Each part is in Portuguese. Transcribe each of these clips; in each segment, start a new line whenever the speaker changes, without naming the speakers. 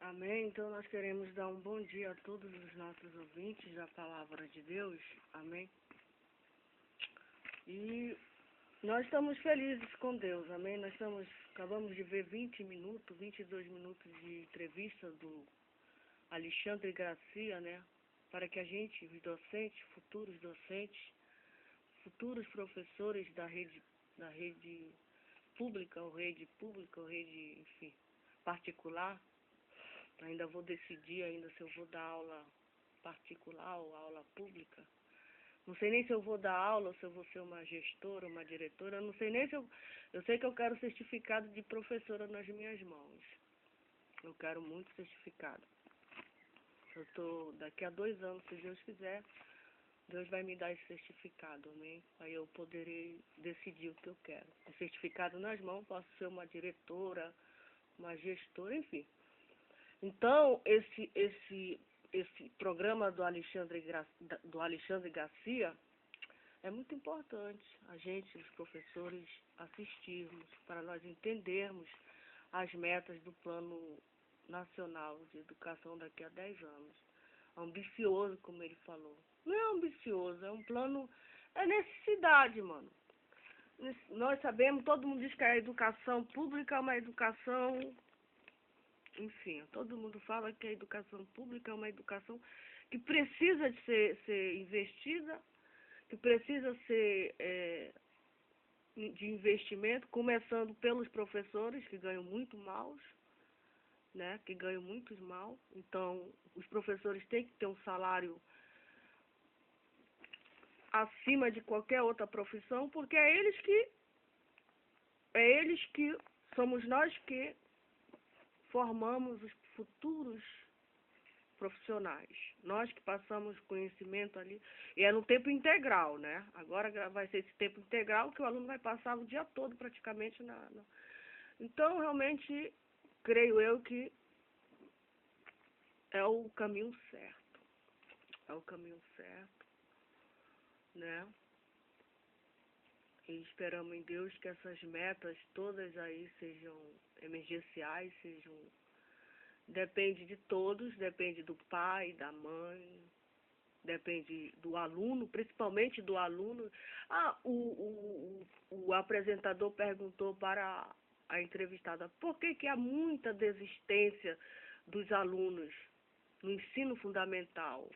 Amém. Então nós queremos dar um bom dia a todos os nossos ouvintes da Palavra de Deus. Amém. E nós estamos felizes com Deus. Amém. Acabamos de ver 20 minutos, 22 minutos de entrevista do Alexandre Garcia, né? Para que a gente, os docentes, futuros professores da rede pública, ou rede, enfim, particular. Ainda vou decidir se eu vou dar aula particular ou aula pública. Não sei nem se eu vou dar aula ou se eu vou ser uma gestora, uma diretora. Eu não sei nem se eu sei que eu quero certificado de professora nas minhas mãos. Eu quero muito certificado. Daqui a 2 anos, se Deus quiser, Deus vai me dar esse certificado, amém? Aí eu poderei decidir o que eu quero. Com certificado nas mãos, posso ser uma diretora, uma gestora, enfim. Então, esse programa do Alexandre Garcia é muito importante a gente, os professores, assistirmos, para nós entendermos as metas do Plano Nacional de Educação daqui a 10 anos. Ambicioso, como ele falou. Não é ambicioso, é um plano, é necessidade, mano. Nós sabemos, todo mundo diz que a educação pública é uma educação... Enfim, todo mundo fala que a educação pública é uma educação que precisa de ser investida, que precisa ser de investimento, começando pelos professores, que ganham muito mal, né? Que ganham muito mal. Então, os professores têm que ter um salário acima de qualquer outra profissão, porque é eles que somos nós que formamos os futuros profissionais. Nós que passamos conhecimento ali, e é no tempo integral, né? Agora vai ser esse tempo integral que o aluno vai passar o dia todo praticamente Então, realmente, creio eu que é o caminho certo. É o caminho certo, né? E esperamos em Deus que essas metas todas aí sejam emergenciais, depende de todos, depende do pai, da mãe, depende do aluno, principalmente do aluno. O apresentador perguntou para a entrevistada por que há muita desistência dos alunos no ensino fundamental.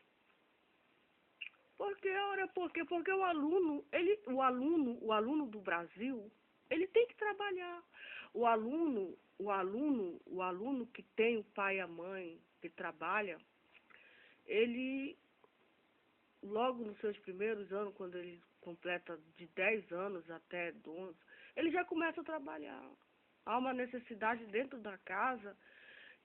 Porque o aluno do Brasil, ele tem que trabalhar. O aluno que tem o pai e a mãe, que trabalha, ele, logo nos seus primeiros anos, quando ele completa de 10 anos até 12, ele já começa a trabalhar. Há uma necessidade dentro da casa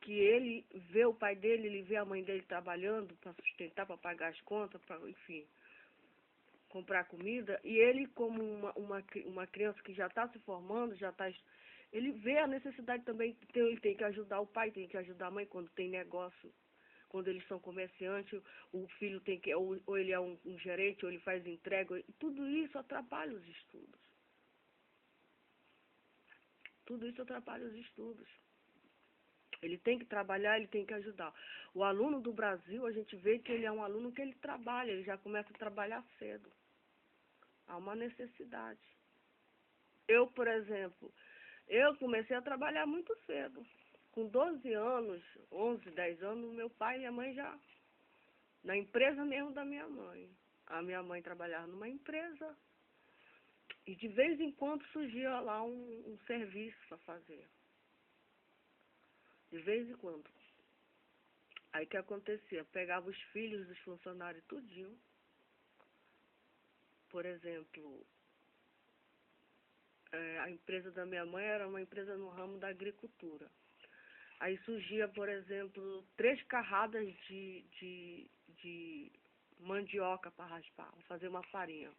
que ele vê o pai dele, ele vê a mãe dele trabalhando para sustentar, para pagar as contas, para, enfim, comprar comida, e ele, como uma criança que já está se formando, ele vê a necessidade também, ele tem que ajudar o pai, tem que ajudar a mãe quando tem negócio, quando eles são comerciantes, o filho tem que, ou ele é um gerente, ou ele faz entrega, e tudo isso atrapalha os estudos. Tudo isso atrapalha os estudos. Ele tem que trabalhar, ele tem que ajudar. O aluno do Brasil, a gente vê que ele é um aluno que ele trabalha, ele já começa a trabalhar cedo. Há uma necessidade. Eu, por exemplo, eu comecei a trabalhar muito cedo. Com 12 anos, 11, 10 anos, meu pai e minha mãe já... Na empresa mesmo da minha mãe. A minha mãe trabalhava numa empresa e de vez em quando surgia lá um serviço para fazer. De vez em quando. Aí o que acontecia? Pegava os filhos dos funcionários tudinho. Por exemplo, a empresa da minha mãe era uma empresa no ramo da agricultura. Aí surgia, por exemplo, 3 carradas de mandioca para raspar, para fazer uma farinha.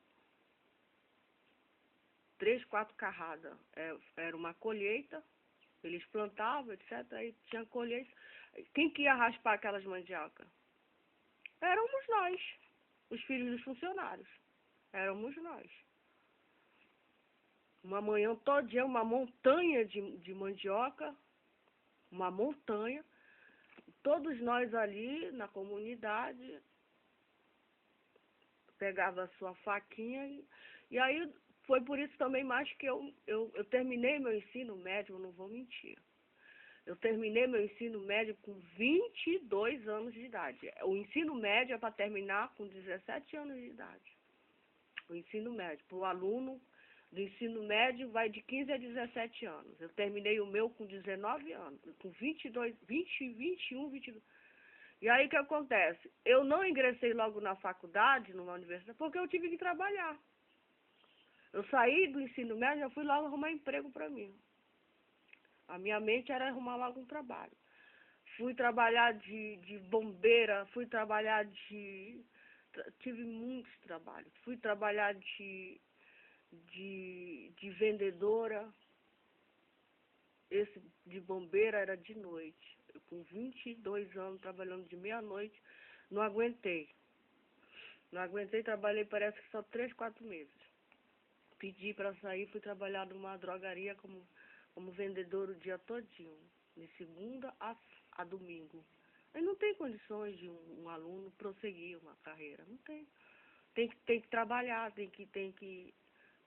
3, 4 carradas. Era uma colheita, eles plantavam, etc. Aí tinha colheita. Quem que ia raspar aquelas mandiocas? Éramos nós, os filhos dos funcionários. Éramos nós. Uma manhã todinha, uma montanha de mandioca, uma montanha. todos nós ali na comunidade pegava a sua faquinha e aí foi por isso também mais que eu terminei meu ensino médio, eu não vou mentir. Eu terminei meu ensino médio com 22 anos de idade. O ensino médio é para terminar com 17 anos de idade. O ensino médio. Para o aluno do ensino médio vai de 15 a 17 anos. Eu terminei o meu com 19 anos, com 22, 20, 21, 22. E aí o que acontece? Eu não ingressei logo na faculdade, numa universidade, porque eu tive que trabalhar. Eu saí do ensino médio e fui logo arrumar emprego para mim. A minha mente era arrumar logo um trabalho. Fui trabalhar de bombeira, fui trabalhar de... Tive muitos trabalhos. Fui trabalhar de vendedora. Esse de bombeira era de noite. Eu, com 22 anos, trabalhando de meia-noite, não aguentei. Não aguentei, trabalhei parece que só 3, 4 meses. Pedi para sair, fui trabalhar numa drogaria como vendedor o dia todinho, de segunda a domingo. Aí não tem condições de um aluno prosseguir uma carreira, não tem. Tem que trabalhar, tem que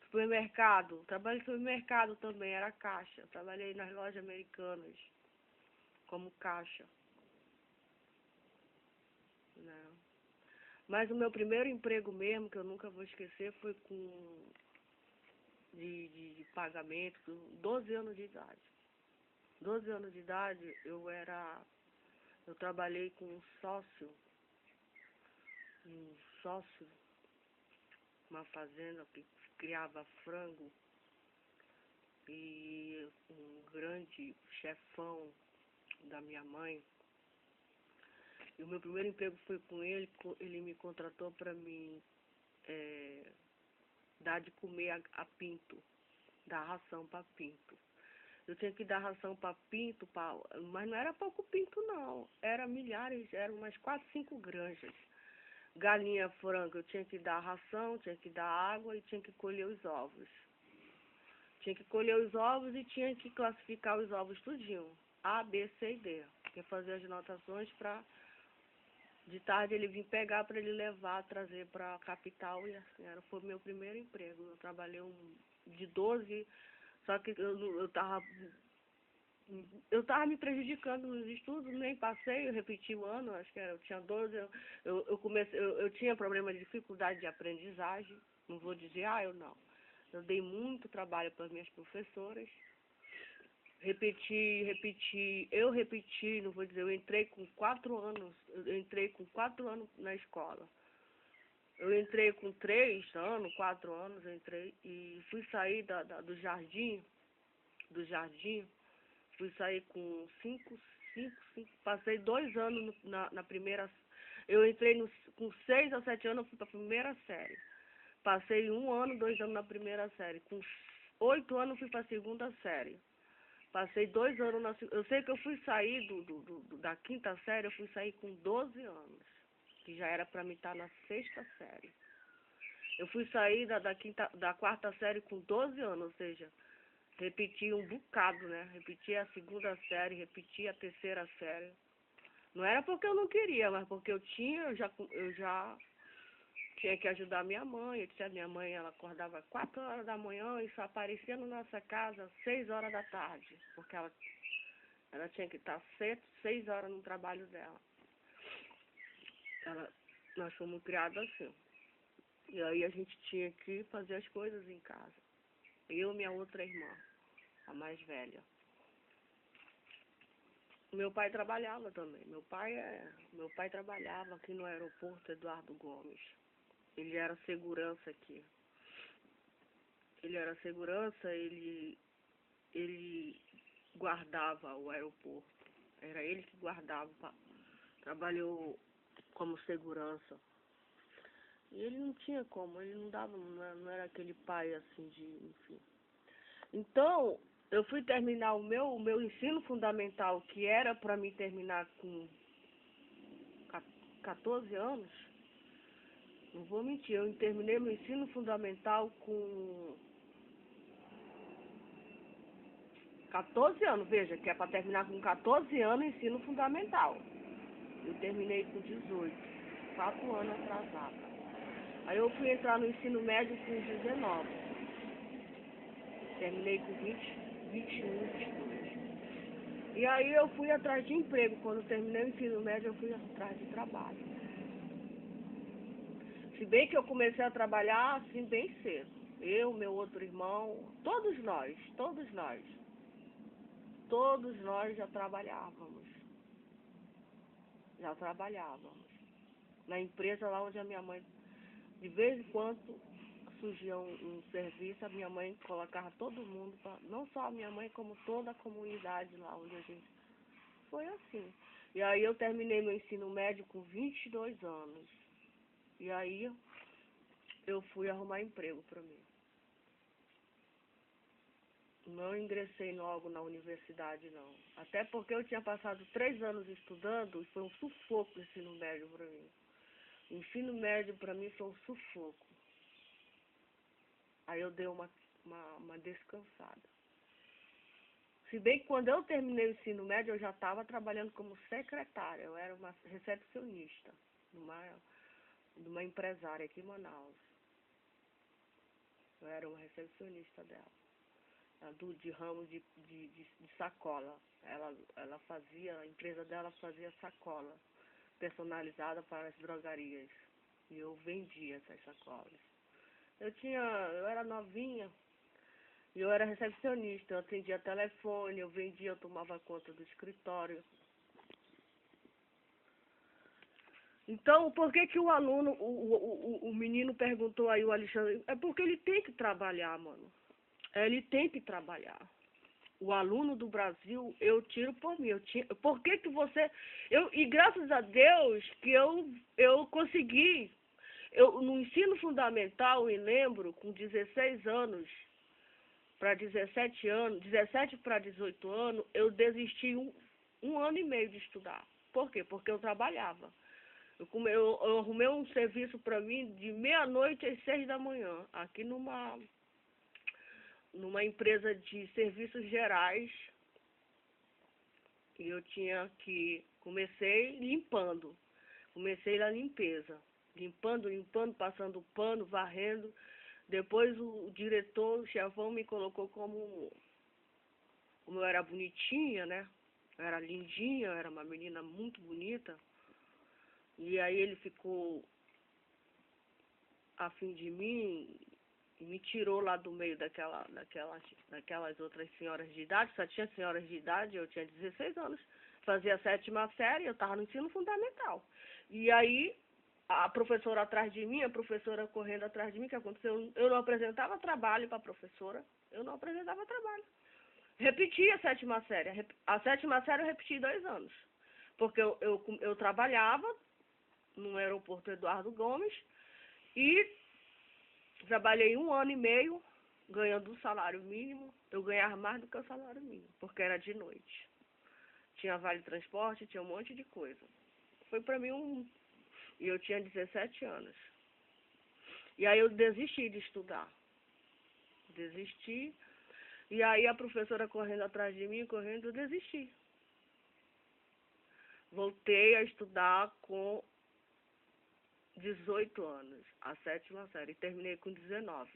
supermercado, trabalhei no supermercado também, era caixa. Trabalhei nas lojas americanas como caixa. Né? Mas o meu primeiro emprego mesmo, que eu nunca vou esquecer, foi com de pagamento, com 12 anos de idade. 12 anos de idade eu trabalhei com um sócio, uma fazenda que criava frango e um grande chefão da minha mãe. E o meu primeiro emprego foi com ele, ele me contratou para me dar de comer a pinto, dar ração para pinto. Eu tinha que dar ração para pinto, mas não era pouco pinto não, era milhares, eram umas 4, 5 granjas. Galinha, frango, eu tinha que dar ração, tinha que dar água e tinha que colher os ovos. Tinha que colher os ovos e tinha que classificar os ovos tudinho, A, B, C e D. Tinha que fazer as anotações para de tarde ele vir pegar para ele levar, trazer para a capital e assim, foi meu primeiro emprego. Eu trabalhei de 12, só que eu tava me prejudicando nos estudos, nem passei, eu repeti o ano, acho que eu tinha 12, eu tinha problema de dificuldade de aprendizagem, não vou dizer, eu não. Eu dei muito trabalho para as minhas professoras, repeti, não vou dizer, eu entrei com 4 anos na escola. Eu entrei com 3 anos, 4 anos, eu entrei e fui sair do jardim, fui sair com 5, passei 2 anos na primeira, eu entrei com 6 a 7 anos, eu fui para a primeira série. Passei 1 ano, 2 anos na primeira série. Com 8 anos fui para a segunda série. Passei 2 anos na segunda. Eu sei que eu fui sair da quinta série, eu fui sair com 12 anos, que já era para mim estar na sexta série. Eu fui sair da quarta série com 12 anos, ou seja, repeti um bocado, né? Repeti a segunda série, repeti a terceira série. Não era porque eu não queria, mas porque eu já tinha que ajudar minha mãe. Minha mãe, ela acordava 4 horas da manhã e só aparecia na nossa casa às 6 horas da tarde, porque ela tinha que estar 6 horas no trabalho dela. Nós fomos criados assim. E aí a gente tinha que fazer as coisas em casa. Eu e minha outra irmã, a mais velha. Meu pai trabalhava também. Meu pai trabalhava aqui no aeroporto Eduardo Gomes. Ele era segurança aqui. Ele era segurança, ele guardava o aeroporto. Era ele que guardava. Trabalhou como segurança. E ele não tinha como, ele não dava, não era aquele pai assim enfim. Então, eu fui terminar o meu ensino fundamental, que era para mim terminar com 14 anos. Não vou mentir, eu terminei meu ensino fundamental com 14 anos, veja, que é para terminar com 14 anos ensino fundamental. Eu terminei com 18, 4 anos atrasada. Aí eu fui entrar no ensino médio com 19. Terminei com 21, 22. E aí eu fui atrás de emprego. Quando eu terminei o ensino médio, eu fui atrás de trabalho. Se bem que eu comecei a trabalhar assim bem cedo. Eu, meu outro irmão, todos nós já trabalhávamos. Na empresa lá onde a minha mãe, de vez em quando surgia um serviço, a minha mãe colocava todo mundo, não só a minha mãe, como toda a comunidade lá onde a gente... Foi assim. E aí eu terminei meu ensino médio com 22 anos. E aí eu fui arrumar emprego para mim. Não ingressei logo na universidade, não. Até porque eu tinha passado 3 anos estudando e foi um sufoco o ensino médio para mim. O ensino médio para mim foi um sufoco. Aí eu dei uma descansada. Se bem que quando eu terminei o ensino médio, eu já estava trabalhando como secretária. Eu era uma recepcionista numa empresária aqui em Manaus. Eu era uma recepcionista dela. De ramo de sacola. Ela fazia, a empresa dela fazia sacola personalizada para as drogarias. E eu vendia essas sacolas. Eu era novinha, e eu era recepcionista, eu atendia telefone, eu vendia, eu tomava conta do escritório. Então, por que o aluno, o menino perguntou aí, o Alexandre, é porque ele tem que trabalhar, mano. Ele tem que trabalhar. O aluno do Brasil, eu tiro por mim. Por que você... E graças a Deus que eu consegui. No ensino fundamental, eu lembro, com 16 anos para 17 anos, 17 para 18 anos, eu desisti um ano e meio de estudar. Por quê? Porque eu trabalhava. Eu arrumei um serviço para mim de meia-noite às 6 da manhã, aqui numa empresa de serviços gerais. E eu comecei limpando. Comecei na limpeza. Limpando, passando pano, varrendo. Depois o diretor, o chefão, me colocou como eu era bonitinha, né? Eu era lindinha, eu era uma menina muito bonita. E aí ele ficou afim de mim e me tirou lá do meio daquelas outras senhoras de idade. Só tinha senhoras de idade, eu tinha 16 anos. Fazia a 7ª série, eu estava no ensino fundamental. E aí a professora atrás de mim, a professora correndo atrás de mim, o que aconteceu? Eu não apresentava trabalho para a professora, eu não apresentava trabalho. Repeti a 7ª série. A 7ª série eu repeti 2 anos. Porque eu trabalhava no aeroporto Eduardo Gomes e trabalhei 1 ano e meio ganhando o salário mínimo. Eu ganhava mais do que o salário mínimo, porque era de noite. Tinha vale transporte, tinha um monte de coisa. Foi para mim E eu tinha 17 anos. E aí eu desisti de estudar. Desisti. E aí a professora correndo atrás de mim, eu desisti. Voltei a estudar com 18 anos, a 7ª série. E terminei com 19.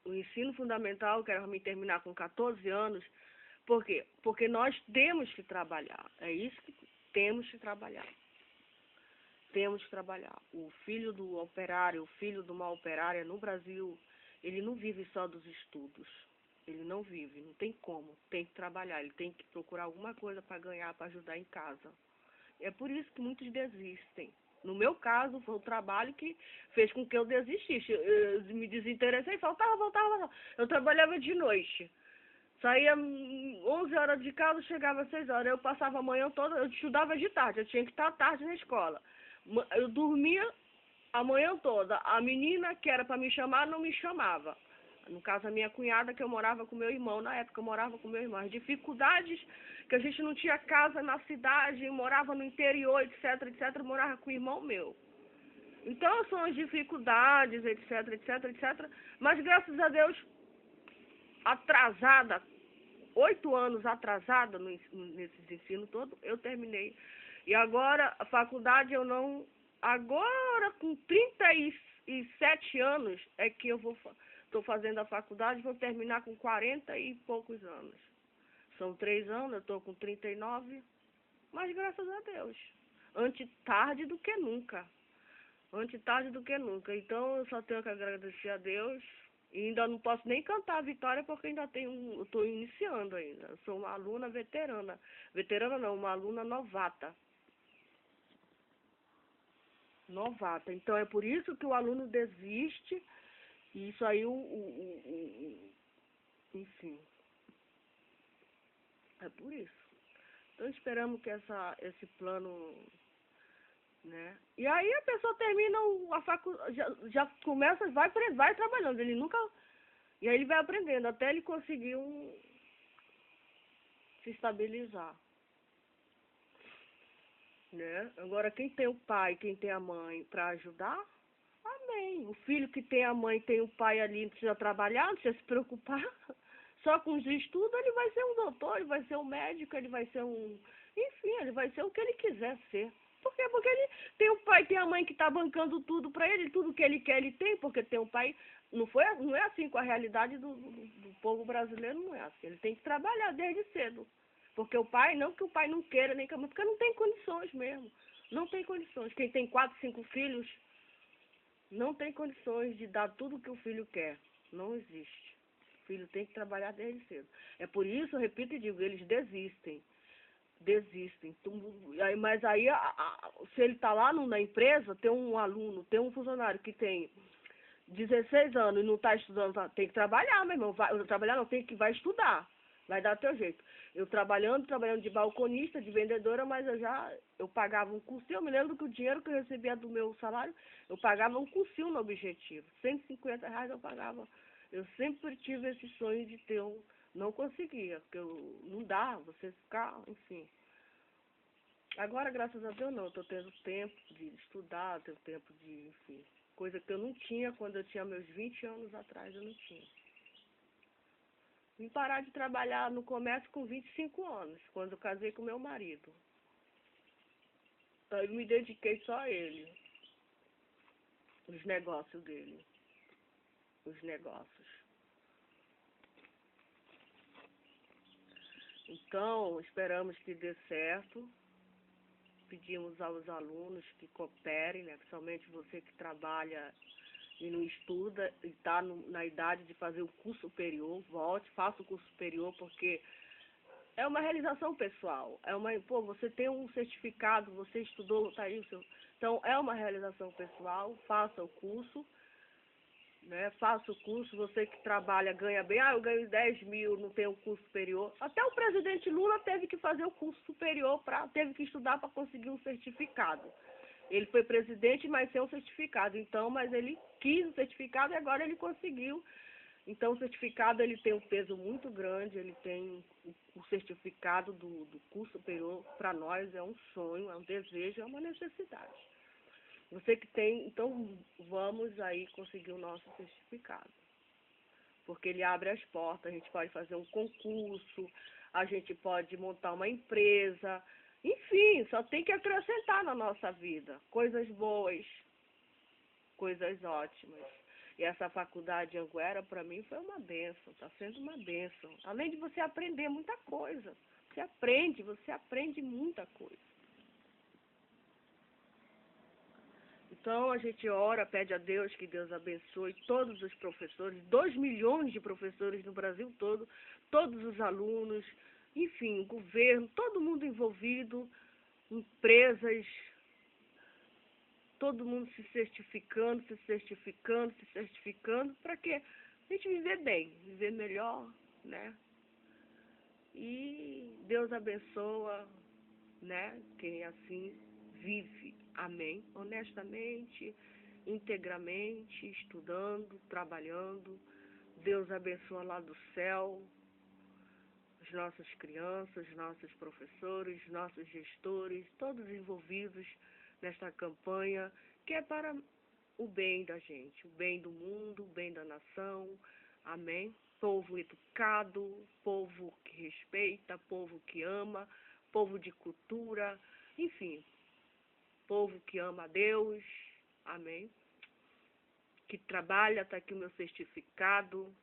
O ensino fundamental, que era me terminar com 14 anos. Por quê? Porque nós temos que trabalhar. É isso que temos que trabalhar. Temos que trabalhar. O filho do operário, o filho de uma operária no Brasil, ele não vive só dos estudos. Ele não vive, não tem como. Tem que trabalhar, ele tem que procurar alguma coisa para ganhar, para ajudar em casa. É por isso que muitos desistem. No meu caso, foi o trabalho que fez com que eu desistisse. Eu me desinteressei, voltava. Eu trabalhava de noite. Saía 11 horas de casa, chegava às 6 horas. Eu passava a manhã toda, eu estudava de tarde, eu tinha que estar à tarde na escola. Eu dormia a manhã toda. A menina que era para me chamar, não me chamava. No caso, a minha cunhada, que eu morava com meu irmão. Na época, eu morava com meu irmão. As dificuldades, que a gente não tinha casa na cidade, morava no interior, etc, eu morava com o irmão meu. Então, são as dificuldades, etc. Mas, graças a Deus, atrasada, 8 anos atrasada nesses ensinos todos, eu terminei. E agora, a faculdade eu não... Agora, com 37 anos, é que eu estou fazendo a faculdade, vou terminar com 40 e poucos anos. São 3 anos, eu estou com 39, mas graças a Deus. Antes tarde do que nunca. Antes tarde do que nunca. Então, eu só tenho que agradecer a Deus. E ainda não posso nem cantar a vitória porque ainda eu estou iniciando ainda. Eu sou uma aluna veterana. Veterana não, uma aluna novata. Novata. Então, é por isso que o aluno desiste. E isso aí, enfim. É por isso. Então, esperamos que esse plano... Né? E aí a pessoa termina a faculdade, já começa, vai trabalhando, ele nunca... E aí ele vai aprendendo até ele conseguir se estabilizar. Né? Agora, quem tem o pai, quem tem a mãe para ajudar, amém. O filho que tem a mãe, tem o pai ali, não precisa trabalhar, não precisa se preocupar. Só com os estudos ele vai ser um doutor, ele vai ser um médico, ele vai ser um... Enfim, ele vai ser o que ele quiser ser. Por quê? Porque ele tem o pai, tem a mãe que está bancando tudo para ele, tudo que ele quer ele tem, porque tem o pai... Não é assim com a realidade do povo brasileiro, não é assim. Ele tem que trabalhar desde cedo. Porque o pai, não que o pai não queira, nem que a mãe, porque não tem condições mesmo. Não tem condições. Quem tem 4, 5 filhos, não tem condições de dar tudo que o filho quer. Não existe. O filho tem que trabalhar desde cedo. É por isso, eu repito e digo, eles desistem. Mas aí, se ele está lá na empresa, tem um aluno, tem um funcionário que tem 16 anos e não está estudando, tem que trabalhar, meu irmão. Trabalhar não, vai estudar. Vai dar teu jeito. Eu trabalhando de balconista, de vendedora, mas eu pagava um cursinho. Eu me lembro que o dinheiro que eu recebia do meu salário, eu pagava um cursinho no Objetivo. R$ 150 eu pagava. Eu sempre tive esse sonho de ter um... Não conseguia, porque não dá você ficar, enfim. Agora, graças a Deus, não. Estou tendo tempo de estudar, tenho tempo de, enfim. Coisa que eu não tinha quando eu tinha meus 20 anos atrás, eu não tinha. Vim parar de trabalhar no comércio com 25 anos, quando eu casei com meu marido. Então, eu me dediquei só a ele. Os negócios dele. Os negócios. Então, esperamos que dê certo. Pedimos aos alunos que cooperem, né? Principalmente você que trabalha e não estuda e está na idade de fazer o curso superior, volte, faça o curso superior, porque é uma realização pessoal. Você tem um certificado, você estudou, tá aí o seu... Então, é uma realização pessoal, faça o curso, né? Faça o curso, você que trabalha, ganha bem, eu ganho 10 mil, não tenho curso superior. Até o presidente Lula teve que fazer o curso superior, teve que estudar para conseguir um certificado. Ele foi presidente, mas sem um certificado. Então, mas ele quis o certificado e agora ele conseguiu. Então, o certificado ele tem um peso muito grande, ele tem o certificado do curso superior, para nós é um sonho, é um desejo, é uma necessidade. Você que tem, então vamos aí conseguir o nosso certificado. Porque ele abre as portas, a gente pode fazer um concurso, a gente pode montar uma empresa, enfim, só tem que acrescentar na nossa vida coisas boas, coisas ótimas. E essa faculdade de Anguera, para mim, foi uma bênção, está sendo uma bênção. Além de você aprender muita coisa, você aprende muita coisa. Então, a gente ora, pede a Deus que Deus abençoe todos os professores, 2 milhões de professores no Brasil todo, todos os alunos, enfim, o governo, todo mundo envolvido, empresas, todo mundo se certificando, para quê? A gente viver bem, viver melhor, né? E Deus abençoa, né? Quem assim vive. Amém. Honestamente, integramente, estudando, trabalhando. Deus abençoa lá do céu as nossas crianças, nossos professores, nossos gestores, todos envolvidos nesta campanha, que é para o bem da gente, o bem do mundo, o bem da nação. Amém. povo educado, povo que respeita, povo que ama, povo de cultura, enfim, povo que ama a Deus, amém? Que trabalha, está aqui o meu certificado,